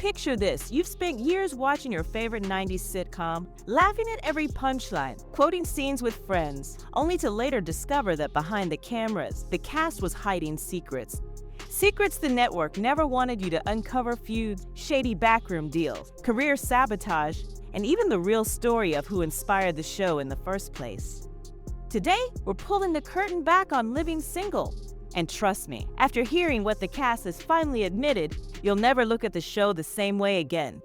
Picture this, you've spent years watching your favorite 90s sitcom, laughing at every punchline, quoting scenes with friends, only to later discover that behind the cameras, the cast was hiding secrets. Secrets the network never wanted you to uncover: feuds, shady backroom deals, career sabotage, and even the real story of who inspired the show in the first place. Today, we're pulling the curtain back on Living Single. And trust me, after hearing what the cast has finally admitted, you'll never look at the show the same way again.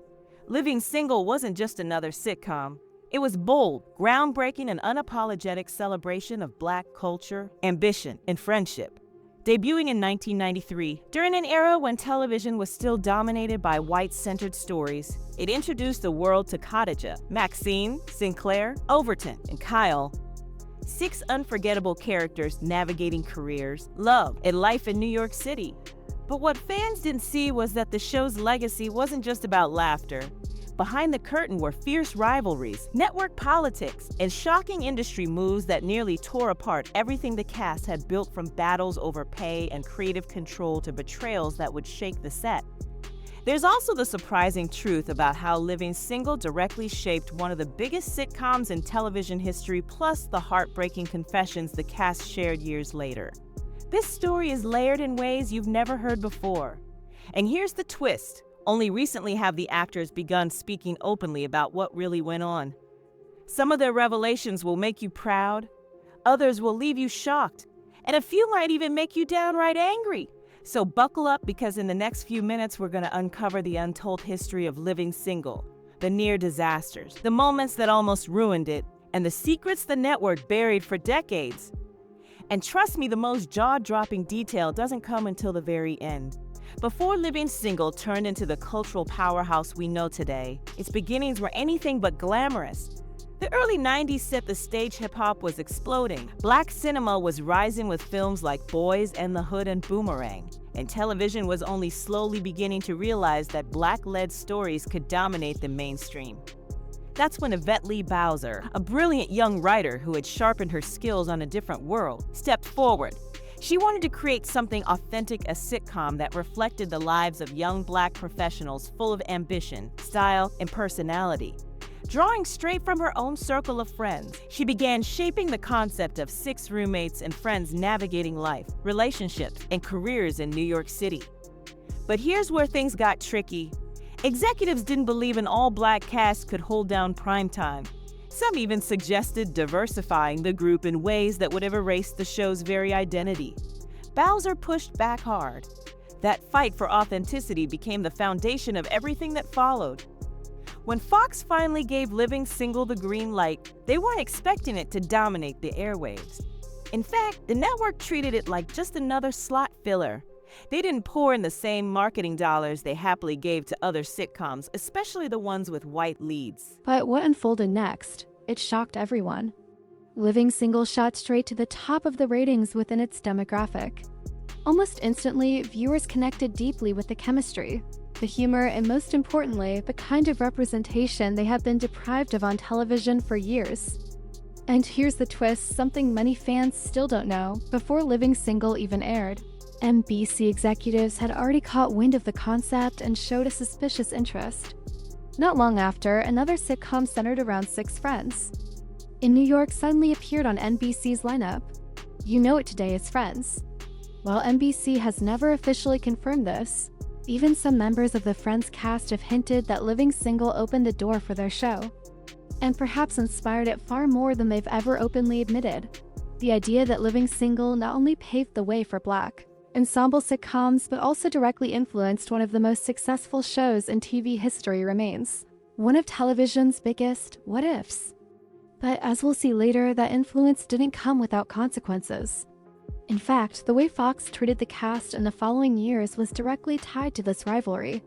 Living Single wasn't just another sitcom. It was bold, groundbreaking, and unapologetic celebration of Black culture, ambition, and friendship. Debuting in 1993, during an era when television was still dominated by white-centered stories, it introduced the world to Khadijah, Maxine, Sinclair, Overton, and Kyle. 6 unforgettable characters navigating careers, love, and life in New York City. But what fans didn't see was that the show's legacy wasn't just about laughter. Behind the curtain were fierce rivalries, network politics, and shocking industry moves that nearly tore apart everything the cast had built, from battles over pay and creative control to betrayals that would shake the set. There's also the surprising truth about how Living Single directly shaped one of the biggest sitcoms in television history, plus the heartbreaking confessions the cast shared years later. This story is layered in ways you've never heard before. And here's the twist. Only recently have the actors begun speaking openly about what really went on. Some of their revelations will make you proud, others will leave you shocked, and a few might even make you downright angry. So buckle up, because in the next few minutes we're going to uncover the untold history of Living Single, the near disasters, the moments that almost ruined it, and the secrets the network buried for decades. And trust me, the most jaw-dropping detail doesn't come until the very end. Before Living Single turned into the cultural powerhouse we know today, its beginnings were anything but glamorous. The early 90s set the stage. Hip-hop was exploding. Black cinema was rising with films like Boys and the Hood and Boomerang. And television was only slowly beginning to realize that Black-led stories could dominate the mainstream. That's when Yvette Lee Bowser, a brilliant young writer who had sharpened her skills on a different world, stepped forward. She wanted to create something authentic, a sitcom that reflected the lives of young Black professionals full of ambition, style, and personality. Drawing straight from her own circle of friends, she began shaping the concept of 6 roommates and friends navigating life, relationships, and careers in New York City. But here's where things got tricky. Executives didn't believe an all-Black cast could hold down primetime. Some even suggested diversifying the group in ways that would have erased the show's very identity. Bowser pushed back hard. That fight for authenticity became the foundation of everything that followed. When Fox finally gave Living Single the green light, they weren't expecting it to dominate the airwaves. In fact, the network treated it like just another slot filler. They didn't pour in the same marketing dollars they happily gave to other sitcoms, especially the ones with white leads. But what unfolded next? It shocked everyone. Living Single shot straight to the top of the ratings within its demographic. Almost instantly, viewers connected deeply with the chemistry, the humor, and most importantly, the kind of representation they have been deprived of on television for years. And here's the twist, something many fans still don't know. Before Living Single even aired, NBC executives had already caught wind of the concept and showed a suspicious interest. Not long after, another sitcom centered around 6 friends in New York suddenly appeared on NBC's lineup. You know it today as Friends. While NBC has never officially confirmed this, even some members of the Friends cast have hinted that Living Single opened the door for their show, and perhaps inspired it far more than they've ever openly admitted. The idea that Living Single not only paved the way for Black ensemble sitcoms, but also directly influenced one of the most successful shows in TV history remains one of television's biggest what-ifs. But as we'll see later, that influence didn't come without consequences. In fact, the way Fox treated the cast in the following years was directly tied to this rivalry.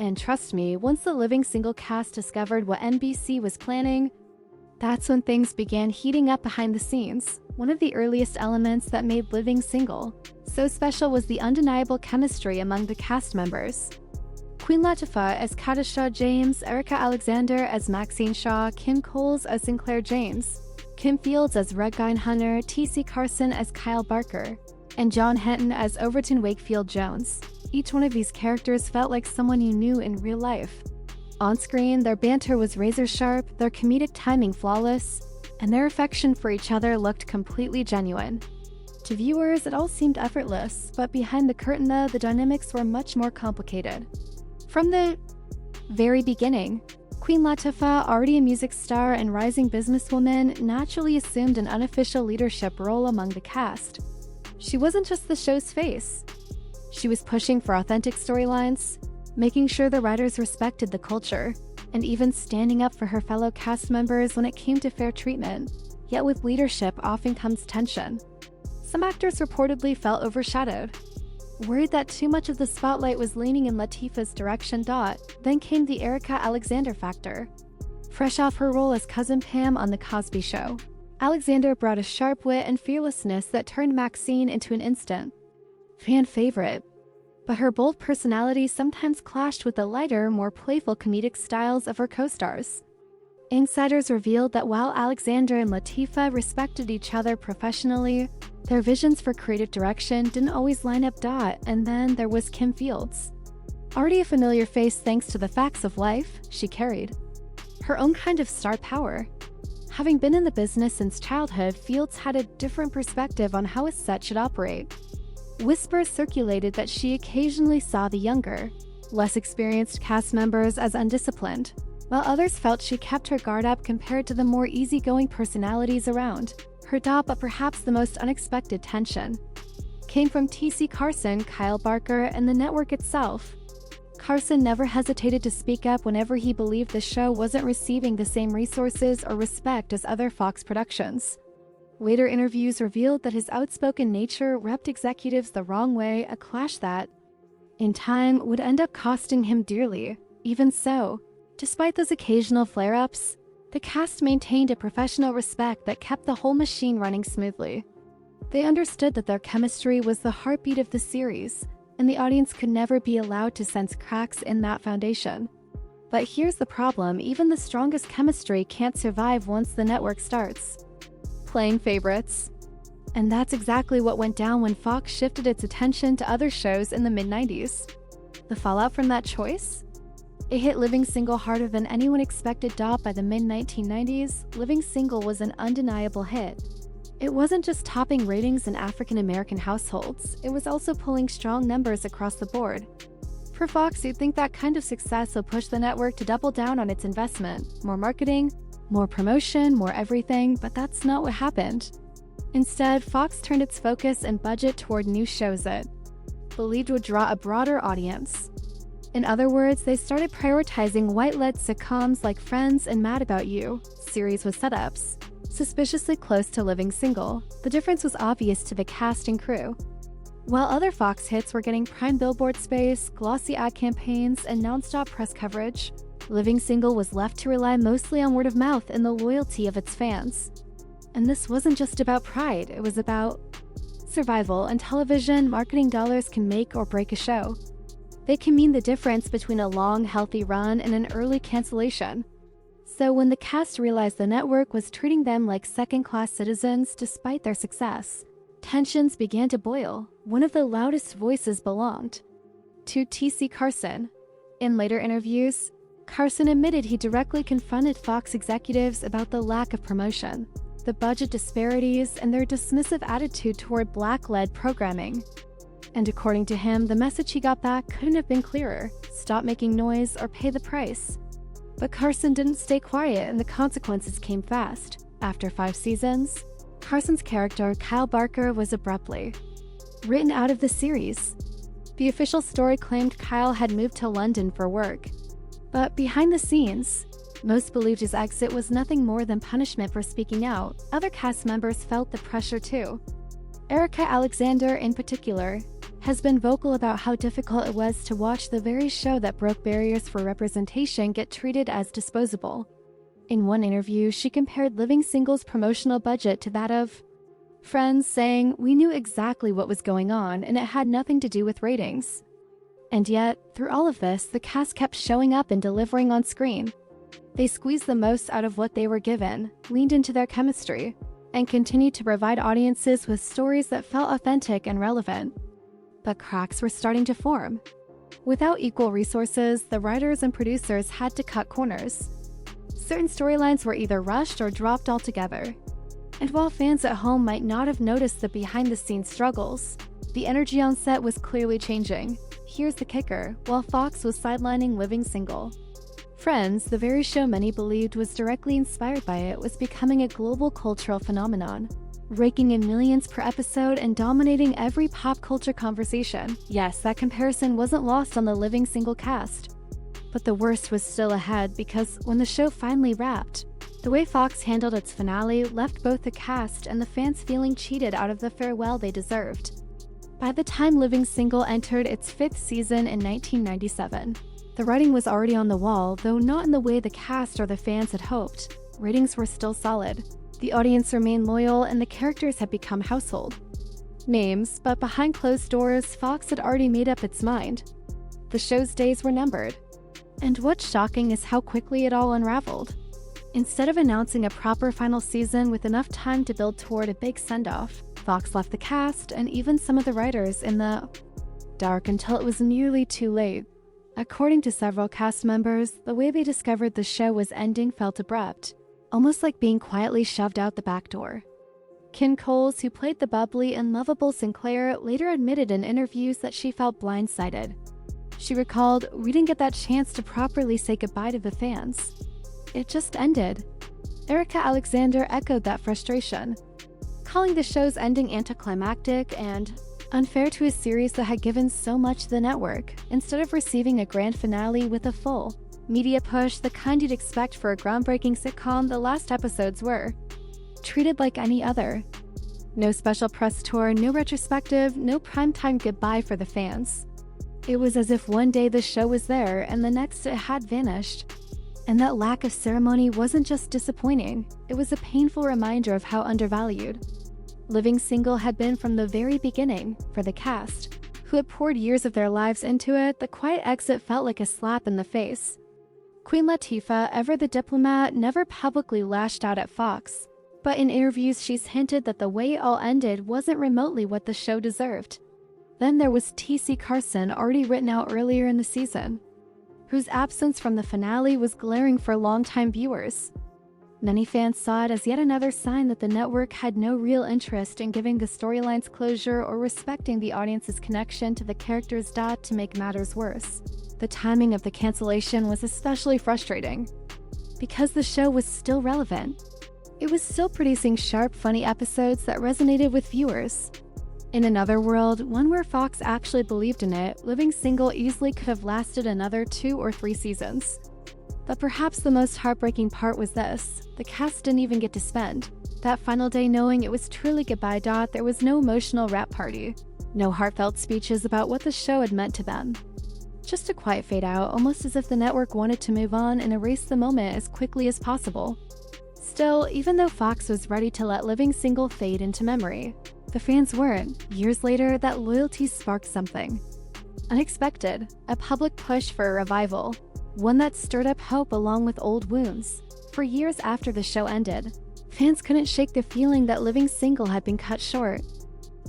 And trust me, once the Living Single cast discovered what NBC was planning, that's when things began heating up behind the scenes. One of the earliest elements that made Living Single so special was the undeniable chemistry among the cast members. Queen Latifah as Khadijah James, Erica Alexander as Maxine Shaw, Kim Coles as Sinclair James, Kim Fields as Redgine Hunter, T.C. Carson as Kyle Barker, and John Henton as Overton Wakefield Jones. Each one of these characters felt like someone you knew in real life. On screen, their banter was razor-sharp, their comedic timing flawless, and their affection for each other looked completely genuine. To viewers, it all seemed effortless, but behind the curtain, the dynamics were much more complicated. From the very beginning, Queen Latifah, already a music star and rising businesswoman, naturally assumed an unofficial leadership role among the cast. She wasn't just the show's face. She was pushing for authentic storylines, making sure the writers respected the culture, and even standing up for her fellow cast members when it came to fair treatment. Yet with leadership often comes tension. Some actors reportedly felt overshadowed. Worried that too much of the spotlight was leaning in Latifah's direction. Then came the Erika Alexander factor. Fresh off her role as Cousin Pam on The Cosby Show, Alexander brought a sharp wit and fearlessness that turned Maxine into an instant fan favorite. But her bold personality sometimes clashed with the lighter, more playful comedic styles of her co-stars. Insiders revealed that while Alexander and Latifah respected each other professionally, their visions for creative direction didn't always line up. And then there was Kim Fields. Already a familiar face thanks to The Facts of Life, she carried her own kind of star power. Having been in the business since childhood, Fields had a different perspective on how a set should operate. Whispers circulated that she occasionally saw the younger, less experienced cast members as undisciplined, while others felt she kept her guard up compared to the more easygoing personalities around her. But perhaps the most unexpected tension came from T.C. Carson, Kyle Barker, and the network itself. Carson never hesitated to speak up whenever he believed the show wasn't receiving the same resources or respect as other Fox productions. Later interviews revealed that his outspoken nature rubbed executives the wrong way, a clash that, in time, would end up costing him dearly. Even so, despite those occasional flare-ups, the cast maintained a professional respect that kept the whole machine running smoothly. They understood that their chemistry was the heartbeat of the series, and the audience could never be allowed to sense cracks in that foundation. But here's the problem: even the strongest chemistry can't survive once the network starts playing favorites. And that's exactly what went down when Fox shifted its attention to other shows in the mid-90s. The fallout from that choice? It hit Living Single harder than anyone expected. By the mid-1990s, Living Single was an undeniable hit. It wasn't just topping ratings in African-American households, it was also pulling strong numbers across the board. For Fox, you'd think that kind of success will push the network to double down on its investment. More marketing, more promotion, more everything, but that's not what happened. Instead, Fox turned its focus and budget toward new shows it believed would draw a broader audience. In other words, they started prioritizing white-led sitcoms like Friends and Mad About You, series with setups suspiciously close to Living Single. The difference was obvious to the cast and crew. While other Fox hits were getting prime billboard space, glossy ad campaigns, and non-stop press coverage, Living Single was left to rely mostly on word of mouth and the loyalty of its fans. And this wasn't just about pride, it was about survival. And television, marketing dollars can make or break a show. They can mean the difference between a long, healthy run and an early cancellation. So when the cast realized the network was treating them like second-class citizens despite their success, tensions began to boil. One of the loudest voices belonged to T.C. Carson. In later interviews, Carson admitted he directly confronted Fox executives about the lack of promotion, the budget disparities, and their dismissive attitude toward Black-led programming. And according to him, the message he got back couldn't have been clearer: stop making noise or pay the price. But Carson didn't stay quiet, and the consequences came fast. After 5 seasons, Carson's character, Kyle Barker, was abruptly written out of the series. The official story claimed Kyle had moved to London for work. But behind the scenes, most believed his exit was nothing more than punishment for speaking out. Other cast members felt the pressure too. Erika Alexander, in particular, has been vocal about how difficult it was to watch the very show that broke barriers for representation get treated as disposable. In one interview, she compared Living Single's promotional budget to that of Friends, saying, "We knew exactly what was going on, and it had nothing to do with ratings." And yet, through all of this, the cast kept showing up and delivering on screen. They squeezed the most out of what they were given, leaned into their chemistry, and continued to provide audiences with stories that felt authentic and relevant. But cracks were starting to form. Without equal resources, the writers and producers had to cut corners. Certain storylines were either rushed or dropped altogether. And while fans at home might not have noticed the behind-the-scenes struggles, the energy on set was clearly changing. Here's the kicker: while Fox was sidelining Living Single, Friends, the very show many believed was directly inspired by it, was becoming a global cultural phenomenon, raking in millions per episode and dominating every pop culture conversation. Yes, that comparison wasn't lost on the Living Single cast. But the worst was still ahead, because when the show finally wrapped, the way Fox handled its finale left both the cast and the fans feeling cheated out of the farewell they deserved. By the time Living Single entered its 5th season in 1997, the writing was already on the wall, though not in the way the cast or the fans had hoped. Ratings were still solid, the audience remained loyal, and the characters had become household names, but behind closed doors, Fox had already made up its mind. The show's days were numbered. And what's shocking is how quickly it all unraveled. Instead of announcing a proper final season with enough time to build toward a big send-off, Fox left the cast and even some of the writers in the dark until it was nearly too late. According to several cast members, the way they discovered the show was ending felt abrupt, almost like being quietly shoved out the back door. Kim Coles, who played the bubbly and lovable Sinclair, later admitted in interviews that she felt blindsided. She recalled, "We didn't get that chance to properly say goodbye to the fans. It just ended." Erica Alexander echoed that frustration, calling the show's ending anticlimactic and unfair to a series that had given so much to the network. Instead of receiving a grand finale with a full media push, the kind you'd expect for a groundbreaking sitcom, the last episodes were treated like any other. No special press tour, no retrospective, no primetime goodbye for the fans. It was as if one day the show was there and the next it had vanished. And that lack of ceremony wasn't just disappointing, it was a painful reminder of how undervalued Living Single had been from the very beginning. For the cast, who had poured years of their lives into it, the quiet exit felt like a slap in the face. Queen Latifah, ever the diplomat, never publicly lashed out at Fox, but in interviews she's hinted that the way it all ended wasn't remotely what the show deserved. Then there was T.C. Carson, already written out earlier in the season, whose absence from the finale was glaring for longtime viewers. Many fans saw it as yet another sign that the network had no real interest in giving the storylines closure or respecting the audience's connection to the characters. To make matters worse, the timing of the cancellation was especially frustrating, because the show was still relevant. It was still producing sharp, funny episodes that resonated with viewers. In another world, one where Fox actually believed in it, Living Single easily could have lasted another 2 or 3 seasons. But perhaps the most heartbreaking part was this: the cast didn't even get to spend that final day knowing it was truly goodbye. There was no emotional wrap party, no heartfelt speeches about what the show had meant to them. Just a quiet fade out, almost as if the network wanted to move on and erase the moment as quickly as possible. Still, even though Fox was ready to let Living Single fade into memory, the fans weren't. Years later, that loyalty sparked something unexpected, a public push for a revival, one that stirred up hope along with old wounds. For years after the show ended, fans couldn't shake the feeling that Living Single had been cut short.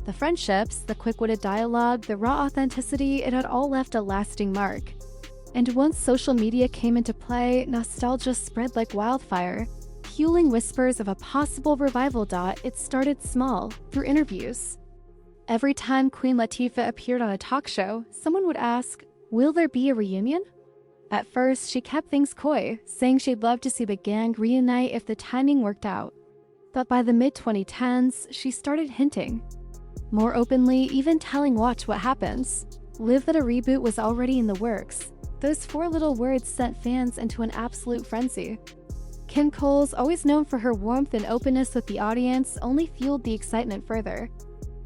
The friendships, the quick-witted dialogue, the raw authenticity, it had all left a lasting mark. And once social media came into play, nostalgia spread like wildfire, fueling whispers of a possible revival. It started small, through interviews. Every time Queen Latifah appeared on a talk show, someone would ask, "Will there be a reunion?" At first, she kept things coy, saying she'd love to see the gang reunite if the timing worked out. But by the mid-2010s, she started hinting more openly, even telling Watch What Happens Live that a reboot was already in the works. Those 4 little words sent fans into an absolute frenzy. Kim Coles, always known for her warmth and openness with the audience, only fueled the excitement further.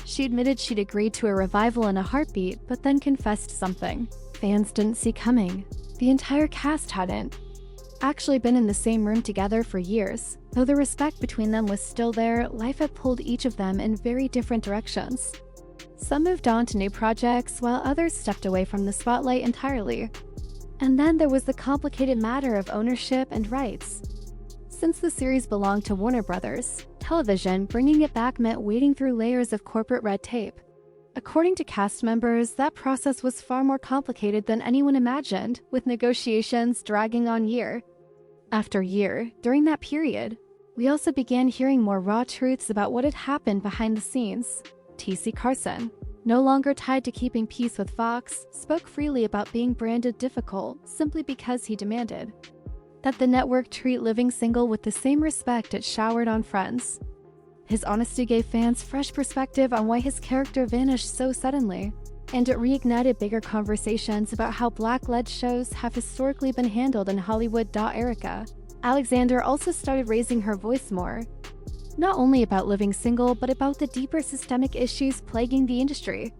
She admitted she'd agreed to a revival in a heartbeat, but then confessed something fans didn't see coming. The entire cast hadn't actually been in the same room together for years. Though the respect between them was still there, life had pulled each of them in very different directions. Some moved on to new projects, while others stepped away from the spotlight entirely. And then there was the complicated matter of ownership and rights. Since the series belonged to Warner Brothers Television, bringing it back meant wading through layers of corporate red tape. According to cast members, that process was far more complicated than anyone imagined, with negotiations dragging on year after year. During that period, we also began hearing more raw truths about what had happened behind the scenes. T.C. Carson, no longer tied to keeping peace with Fox, spoke freely about being branded difficult simply because he demanded that the network treat Living Single with the same respect it showered on Friends. His honesty gave fans fresh perspective on why his character vanished so suddenly, and it reignited bigger conversations about how Black-led shows have historically been handled in Hollywood. Erica Alexander also started raising her voice more, not only about Living Single, but about the deeper systemic issues plaguing the industry.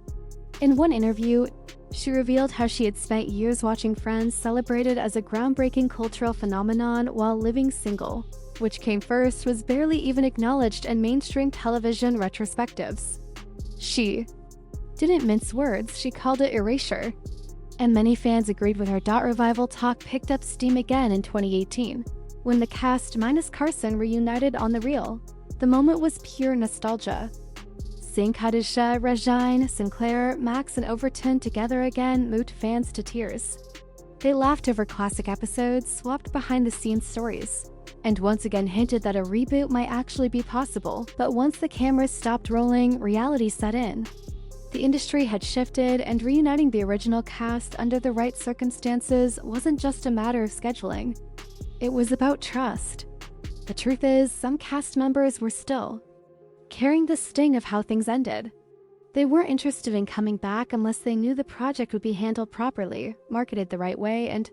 In one interview, she revealed how she had spent years watching Friends celebrated as a groundbreaking cultural phenomenon, while Living Single, which came first, was barely even acknowledged in mainstream television retrospectives. She didn't mince words, she called it erasure. And many fans agreed with her. Revival talk picked up steam again in 2018, when the cast minus Carson reunited on The Real. The moment was pure nostalgia. Seeing Khadijah, Regine, Sinclair, Max, and Overton together again moved fans to tears. They laughed over classic episodes, swapped behind-the-scenes stories, and once again hinted that a reboot might actually be possible. But once the cameras stopped rolling, reality set in. The industry had shifted, and reuniting the original cast under the right circumstances wasn't just a matter of scheduling. It was about trust. The truth is, some cast members were still carrying the sting of how things ended. They weren't interested in coming back unless they knew the project would be handled properly, marketed the right way, and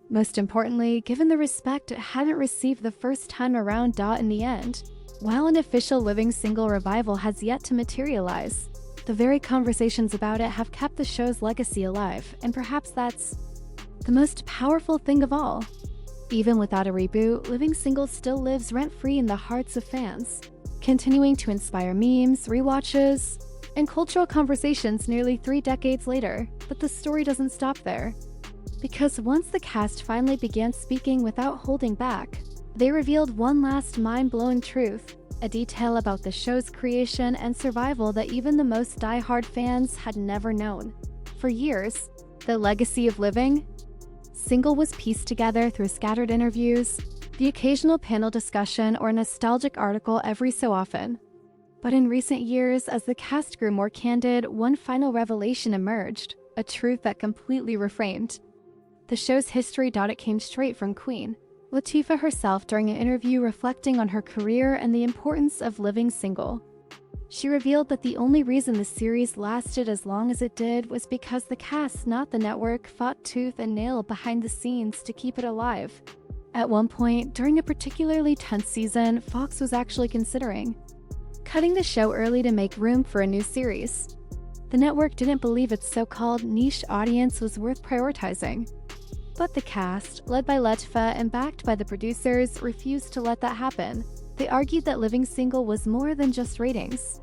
most importantly, given the respect it hadn't received the first time around. In the end, while an official Living Single revival has yet to materialize, the very conversations about it have kept the show's legacy alive, and perhaps that's the most powerful thing of all. Even without a reboot, Living Single still lives rent-free in the hearts of fans, continuing to inspire memes, rewatches, and cultural conversations nearly 3 decades later. But the story doesn't stop there. Because once the cast finally began speaking without holding back, they revealed one last mind-blowing truth, a detail about the show's creation and survival that even the most die-hard fans had never known. For years, the legacy of Living Single was pieced together through scattered interviews, the occasional panel discussion, or a nostalgic article every so often. But in recent years, as the cast grew more candid, one final revelation emerged, a truth that completely reframed the show's history. It came straight from Queen Latifah herself during an interview reflecting on her career and the importance of living single. She revealed that the only reason the series lasted as long as it did was because the cast, not the network, fought tooth and nail behind the scenes to keep it alive. At one point, during a particularly tense season, Fox was actually considering cutting the show early to make room for a new series. The network didn't believe its so-called niche audience was worth prioritizing. But the cast, led by Latifah and backed by the producers, refused to let that happen. They argued that Living Single was more than just ratings.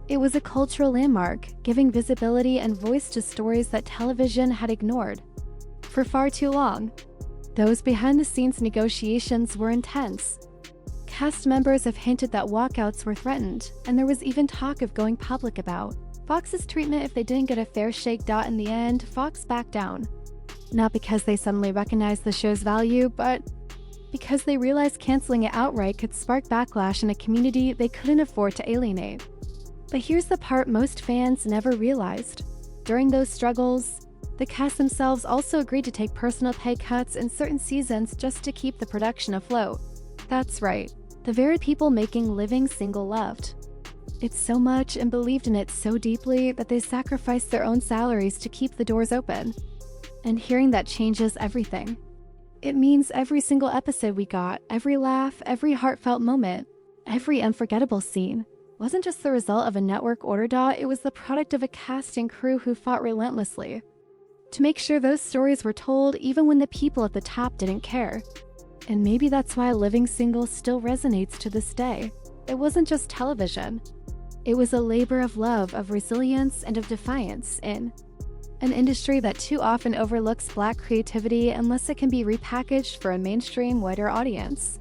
It was a cultural landmark, giving visibility and voice to stories that television had ignored for far too long. Those behind-the-scenes negotiations were intense. Cast members have hinted that walkouts were threatened, and there was even talk of going public about Fox's treatment if they didn't get a fair shake. In the end, Fox backed down. Not because they suddenly recognized the show's value, but because they realized canceling it outright could spark backlash in a community they couldn't afford to alienate. But here's the part most fans never realized. During those struggles, the cast themselves also agreed to take personal pay cuts in certain seasons just to keep the production afloat. That's right, the very people making Living Single loved it so much and believed in it so deeply that they sacrificed their own salaries to keep the doors open. And hearing that changes everything. It means every single episode we got, every laugh, every heartfelt moment, every unforgettable scene, wasn't just the result of a network order. It was the product of a cast and crew who fought relentlessly to make sure those stories were told even when the people at the top didn't care. And maybe that's why Living Single still resonates to this day. It wasn't just television. It was a labor of love, of resilience, and of defiance in an industry that too often overlooks Black creativity unless it can be repackaged for a mainstream, wider audience.